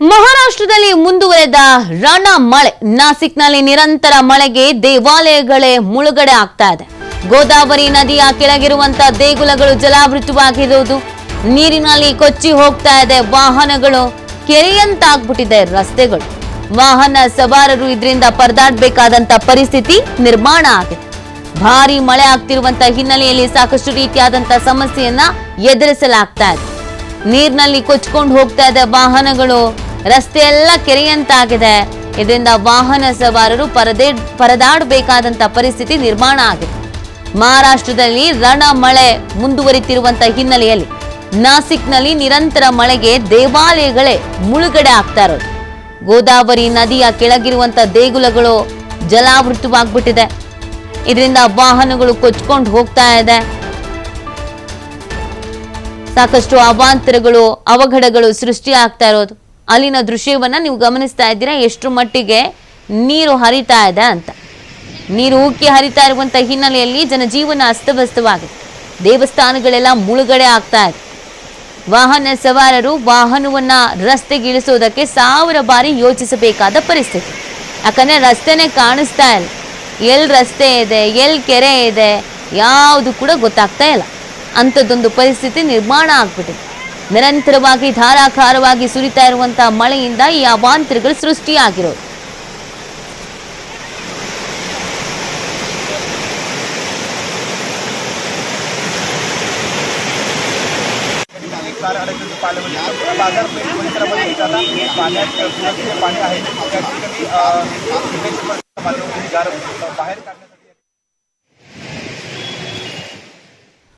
ಮಹಾರಾಷ್ಟ್ರದಲ್ಲಿ ಮುಂದುವರೆದ ರಣ ಮಳೆ. ನಾಸಿಕ್ನಲ್ಲಿ ನಿರಂತರ ಮಳೆಗೆ ದೇವಾಲಯಗಳೇ ಮುಳುಗಡೆ ಆಗ್ತಾ ಇದೆ. ಗೋದಾವರಿ ನದಿಯ ಕೆಳಗಿರುವಂತಹ ದೇಗುಲಗಳು ಜಲಾವೃತವಾಗಿರುವುದು, ನೀರಿನಲ್ಲಿ ಕೊಚ್ಚಿ ಹೋಗ್ತಾ ಇದೆ. ವಾಹನಗಳು ಕೆರೆಯಂತಾಗ್ಬಿಟ್ಟಿದೆ ರಸ್ತೆಗಳು. ವಾಹನ ಸವಾರರು ಇದರಿಂದ ಪರದಾಡಬೇಕಾದಂತ ಪರಿಸ್ಥಿತಿ ನಿರ್ಮಾಣ ಆಗಿದೆ. ಭಾರಿ ಮಳೆ ಆಗ್ತಿರುವಂತಹ ಹಿನ್ನೆಲೆಯಲ್ಲಿ ಸಾಕಷ್ಟು ರೀತಿಯಾದಂತ ಸಮಸ್ಯೆಯನ್ನ ಎದುರಿಸಲಾಗ್ತಾ ಇದೆ. ನೀರಿನಲ್ಲಿ ಕೊಚ್ಕೊಂಡು ಹೋಗ್ತಾ ಇದೆ ವಾಹನಗಳು, ರಸ್ತೆ ಎಲ್ಲ ಕೆರೆಯಂತಾಗಿದೆ. ಇದರಿಂದ ವಾಹನ ಸವಾರರು ಪರದಾಡಬೇಕಾದಂತ ಪರಿಸ್ಥಿತಿ ನಿರ್ಮಾಣ ಆಗಿದೆ. ಮಹಾರಾಷ್ಟ್ರದಲ್ಲಿ ರಣ ಮಳೆ ಮುಂದುವರಿತಿರುವಂತಹ ಹಿನ್ನೆಲೆಯಲ್ಲಿ ನಾಸಿಕ್ನಲ್ಲಿ ನಿರಂತರ ಮಳೆಗೆ ದೇವಾಲಯಗಳೇ ಮುಳುಗಡೆ ಆಗ್ತಾ ಇರೋದು. ಗೋದಾವರಿ ನದಿಯ ಕೆಳಗಿರುವಂತಹ ದೇಗುಲಗಳು ಜಲಾವೃತವಾಗ್ಬಿಟ್ಟಿದೆ. ಇದರಿಂದ ವಾಹನಗಳು ಕೊಚ್ಕೊಂಡು ಹೋಗ್ತಾ ಇದೆ. ಸಾಕಷ್ಟು ಅವಾಂತರಗಳು, ಅವಘಡಗಳು ಸೃಷ್ಟಿ ಆಗ್ತಾ ಇರೋದು. ಅಲ್ಲಿನ ದೃಶ್ಯವನ್ನ ನೀವು ಗಮನಿಸ್ತಾ ಇದ್ದೀರಾ, ಎಷ್ಟು ಮಟ್ಟಿಗೆ ನೀರು ಹರಿತಾ ಇದೆ ಅಂತ. ನೀರು ಉಕ್ಕಿ ಹರಿತಾ ಇರುವಂತಹ ಹಿನ್ನೆಲೆಯಲ್ಲಿ ಜನಜೀವನ ಅಸ್ತವ್ಯಸ್ತವಾಗಿದೆ. ದೇವಸ್ಥಾನಗಳೆಲ್ಲ ಮುಳುಗಡೆ ಆಗ್ತಾ ಇದೆ. ವಾಹನ ಸವಾರರು ವಾಹನವನ್ನ ರಸ್ತೆಗೆ ಇಳಿಸೋದಕ್ಕೆ 1000 ಬಾರಿ ಯೋಚಿಸಬೇಕಾದ ಪರಿಸ್ಥಿತಿ. ಯಾಕಂದ್ರೆ ರಸ್ತೆನೇ ಕಾಣಿಸ್ತಾ ಇಲ್ಲ. ಎಲ್ಲಿ ರಸ್ತೆ ಇದೆ, ಎಲ್ಲಿ ಕೆರೆ ಇದೆ, ಯಾವುದು ಕೂಡ ಗೊತ್ತಾಗ್ತಾ ಇಲ್ಲ. ಅಂಥದ್ದೊಂದು ಪರಿಸ್ಥಿತಿ ನಿರ್ಮಾಣ ಆಗ್ಬಿಟ್ಟಿದೆ. ನಿರಂತರವಾಗಿ ಧಾರಾಕಾರವಾಗಿ ಸುರಿತಾ ಇರುವಂತಹ ಮಳೆಯಿಂದ ಈ ಅವಾಂತರಗಳು ಸೃಷ್ಟಿಯಾಗಿರೋದು. पाणी आहे